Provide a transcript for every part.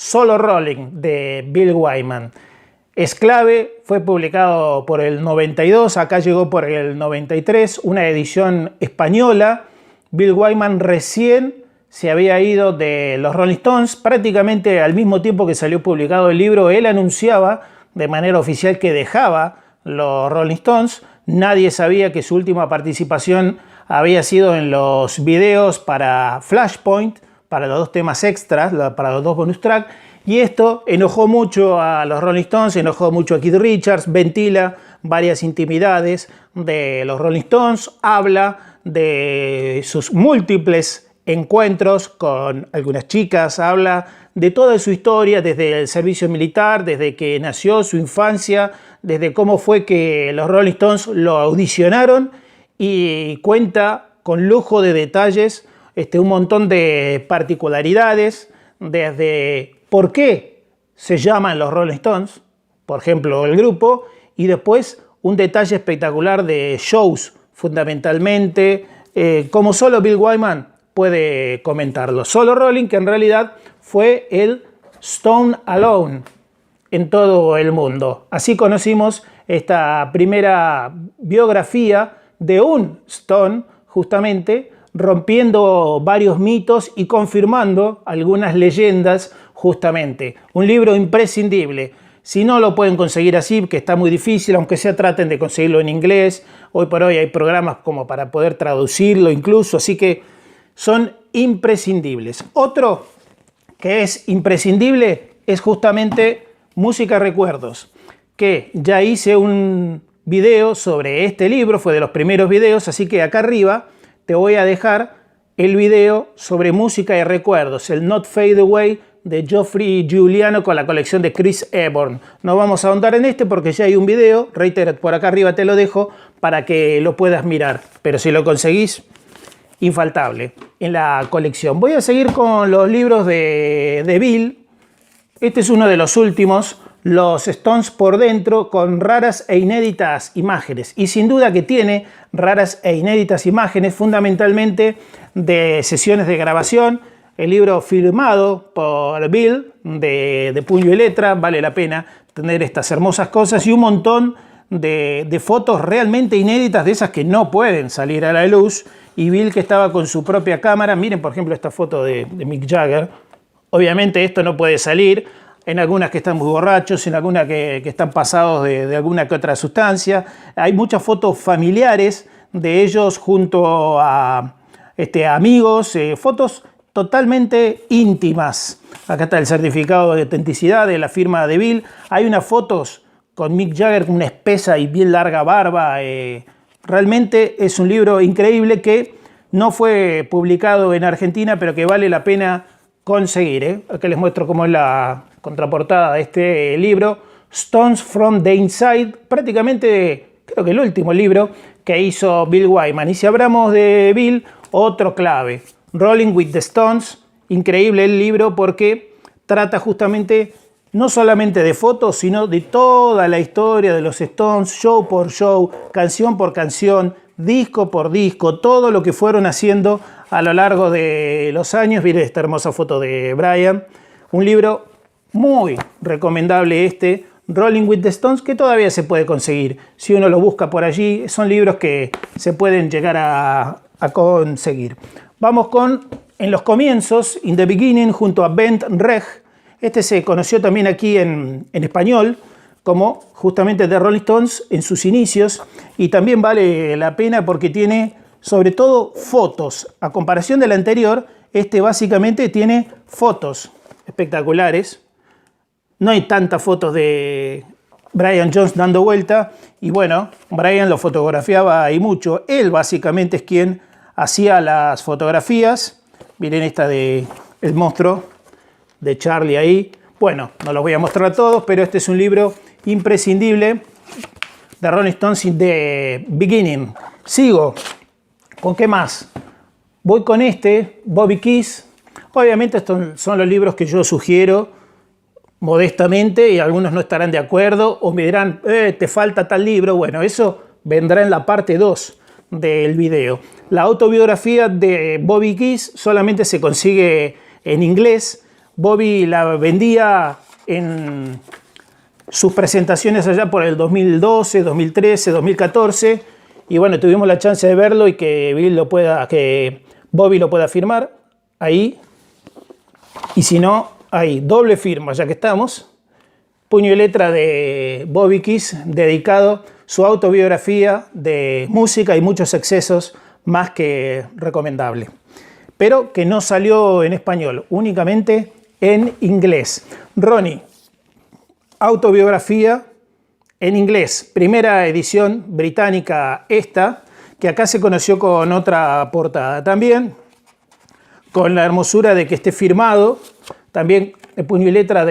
Solo Rolling de Bill Wyman. Es clave, fue publicado por el 92, acá llegó por el 93, una edición española. Bill Wyman recién se había ido de los Rolling Stones, prácticamente al mismo tiempo que salió publicado el libro, él anunciaba de manera oficial que dejaba los Rolling Stones. Nadie sabía que su última participación había sido en los videos para Flashpoint, para los dos temas extras, para los dos bonus tracks. Y esto enojó mucho a los Rolling Stones, enojó mucho a Keith Richards, ventila varias intimidades de los Rolling Stones, habla de sus múltiples encuentros con algunas chicas, habla de toda su historia desde el servicio militar, desde que nació, su infancia, desde cómo fue que los Rolling Stones lo audicionaron y cuenta con lujo de detalles un montón de particularidades, desde por qué se llaman los Rolling Stones, por ejemplo, el grupo, y después un detalle espectacular de shows, fundamentalmente, como solo Bill Wyman puede comentarlo. Solo Rolling, que en realidad fue el Stone Alone en todo el mundo. Así conocimos esta primera biografía de un Stone, justamente, rompiendo varios mitos y confirmando algunas leyendas, justamente. Un libro imprescindible. Si no lo pueden conseguir así, que está muy difícil, aunque sea traten de conseguirlo en inglés. Hoy por hoy hay programas como para poder traducirlo incluso, así que son imprescindibles. Otro que es imprescindible es justamente Música Recuerdos, que ya hice un video sobre este libro, fue de los primeros videos, así que acá arriba te voy a dejar el video sobre Música y Recuerdos, el Not Fade Away de Geoffrey Giuliano con la colección de Chris Eborn. No vamos a ahondar en este porque ya hay un video, reitero, por acá arriba te lo dejo para que lo puedas mirar, pero si lo conseguís, infaltable en la colección. Voy a seguir con los libros de Bill. Este es uno de los últimos, Los Stones por dentro, con raras e inéditas imágenes. Y sin duda que tiene raras e inéditas imágenes, fundamentalmente de sesiones de grabación. El libro firmado por Bill, de puño y letra, vale la pena tener estas hermosas cosas y un montón de fotos realmente inéditas, de esas que no pueden salir a la luz. Y Bill, que estaba con su propia cámara, miren por ejemplo esta foto de Mick Jagger. Obviamente esto no puede salir, en algunas que están muy borrachos, en algunas que están pasados de alguna que otra sustancia. Hay muchas fotos familiares de ellos junto a amigos, fotos totalmente íntimas. Acá está el certificado de autenticidad de la firma de Bill. Hay unas fotos con Mick Jagger con una espesa y bien larga barba. Realmente es un libro increíble que no fue publicado en Argentina, pero que vale la pena conseguir. Acá les muestro cómo es la contraportada de este libro, Stones from the Inside, prácticamente creo que el último libro que hizo Bill Wyman. Y si hablamos de Bill, otro clave, Rolling with the Stones, increíble el libro porque trata justamente no solamente de fotos, sino de toda la historia de los Stones, show por show, canción por canción, disco por disco, todo lo que fueron haciendo a lo largo de los años. Miren esta hermosa foto de Brian. Un libro muy recomendable Rolling with the Stones, que todavía se puede conseguir. Si uno lo busca por allí, son libros que se pueden llegar a conseguir. Vamos con En los comienzos, In the Beginning, junto a Bent Reg. Se conoció también aquí en español como justamente The Rolling Stones en sus inicios, y también vale la pena porque tiene sobre todo fotos. A comparación del anterior, básicamente tiene fotos espectaculares. No hay tantas fotos de Brian Jones dando vuelta, y bueno, Brian lo fotografiaba y mucho. Él básicamente es quien hacía las fotografías. Miren esta de el monstruo de Charlie ahí. Bueno, no los voy a mostrar todos, pero este es un libro imprescindible, de Rolling Stones in the Beginning. Sigo. ¿Con qué más? Voy con Bobby Keys. Obviamente estos son los libros que yo sugiero modestamente, y algunos no estarán de acuerdo o me dirán, te falta tal libro. Bueno, eso vendrá en la parte 2 del video. La autobiografía de Bobby Keys solamente se consigue en inglés. Bobby la vendía en sus presentaciones allá por el 2012, 2013, 2014. Y bueno, tuvimos la chance de verlo y que Bobby lo pueda firmar ahí. Y si no, ahí, doble firma, ya que estamos. Puño y letra de Bobby Keys, dedicado su autobiografía de música y muchos excesos, más que recomendable. Pero que no salió en español, únicamente en inglés. Ronnie, autobiografía en inglés, primera edición británica esta, que acá se conoció con otra portada también, con la hermosura de que esté firmado, también de puño y letra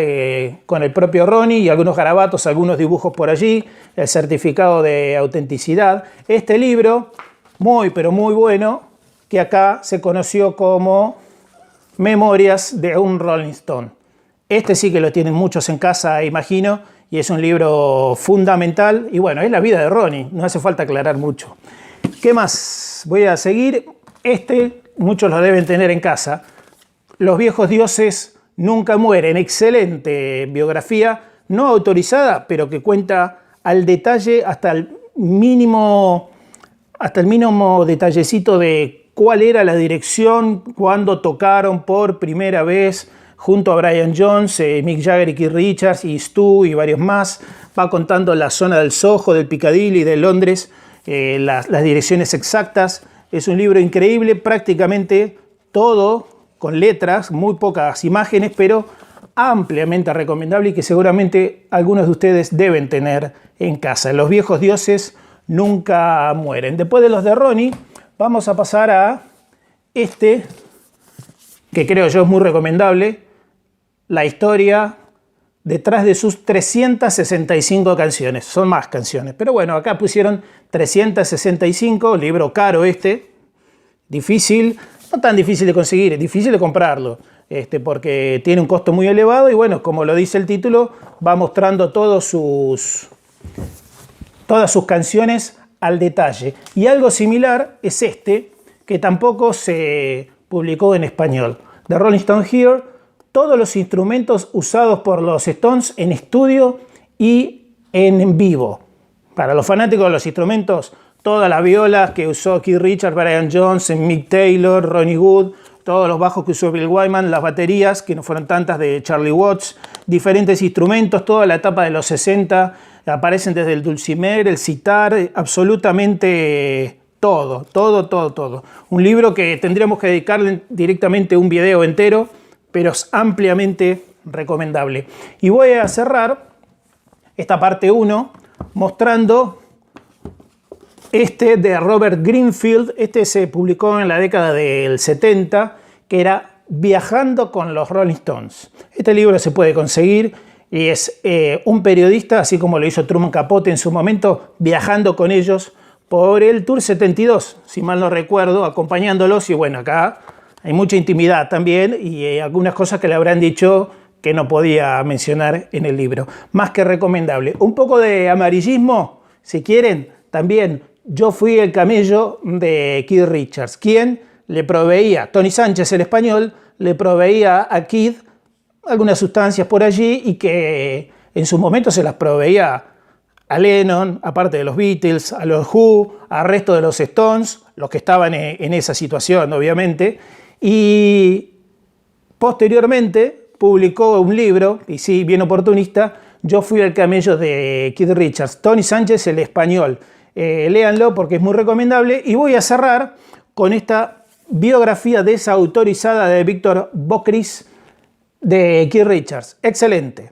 con el propio Ronnie y algunos garabatos, algunos dibujos por allí, el certificado de autenticidad. Este libro, muy pero muy bueno, que acá se conoció como Memorias de un Rolling Stone. Este sí que lo tienen muchos en casa, imagino, y es un libro fundamental. Y bueno, es la vida de Ronnie, no hace falta aclarar mucho. ¿Qué más? Voy a seguir. Muchos lo deben tener en casa. Los viejos dioses nunca mueren. Excelente biografía, no autorizada, pero que cuenta al detalle hasta el mínimo detallecito de cuál era la dirección cuando tocaron por primera vez junto a Brian Jones, Mick Jagger y Keith Richards y Stu y varios más. Va contando la zona del Soho, del Piccadilly, de Londres, las direcciones exactas. Es un libro increíble, prácticamente todo con letras, muy pocas imágenes, pero ampliamente recomendable y que seguramente algunos de ustedes deben tener en casa. Los viejos dioses nunca mueren. Después de los de Ronnie, vamos a pasar a que creo yo es muy recomendable, la historia detrás de sus 365 canciones. Son más canciones, pero bueno, acá pusieron 365, libro caro difícil, no tan difícil de conseguir, es difícil de comprarlo, porque tiene un costo muy elevado y bueno, como lo dice el título, va mostrando todas sus canciones al detalle. Y algo similar es que tampoco se publicó en español. The Rolling Stone Here, todos los instrumentos usados por los Stones en estudio y en vivo. Para los fanáticos de los instrumentos, todas las violas que usó Keith Richards, Brian Jones, Mick Taylor, Ronnie Wood, todos los bajos que usó Bill Wyman, las baterías, que no fueron tantas, de Charlie Watts, diferentes instrumentos, toda la etapa de los 60, aparecen desde el dulcimer, el sitar, absolutamente todo. Un libro que tendríamos que dedicarle directamente un video entero, pero es ampliamente recomendable. Y voy a cerrar esta parte 1 mostrando de Robert Greenfield. Se publicó en la década del 70, que era Viajando con los Rolling Stones. Este libro se puede conseguir y es un periodista, así como lo hizo Truman Capote en su momento, viajando con ellos por el Tour 72, si mal no recuerdo, acompañándolos. Y bueno, acá hay mucha intimidad también y algunas cosas que le habrán dicho que no podía mencionar en el libro. Más que recomendable. Un poco de amarillismo, si quieren, también. Yo fui el camello de Keith Richards, quien le proveía, Tony Sánchez el español, le proveía a Keith algunas sustancias por allí y que en su momento se las proveía a Lennon, aparte de los Beatles, a los Who, al resto de los Stones, los que estaban en esa situación, obviamente. Y posteriormente publicó un libro, y sí, bien oportunista, Yo fui el camello de Keith Richards, Tony Sánchez el español. Léanlo porque es muy recomendable. Y voy a cerrar con esta biografía desautorizada de Víctor Bockris de Keith Richards. Excelente.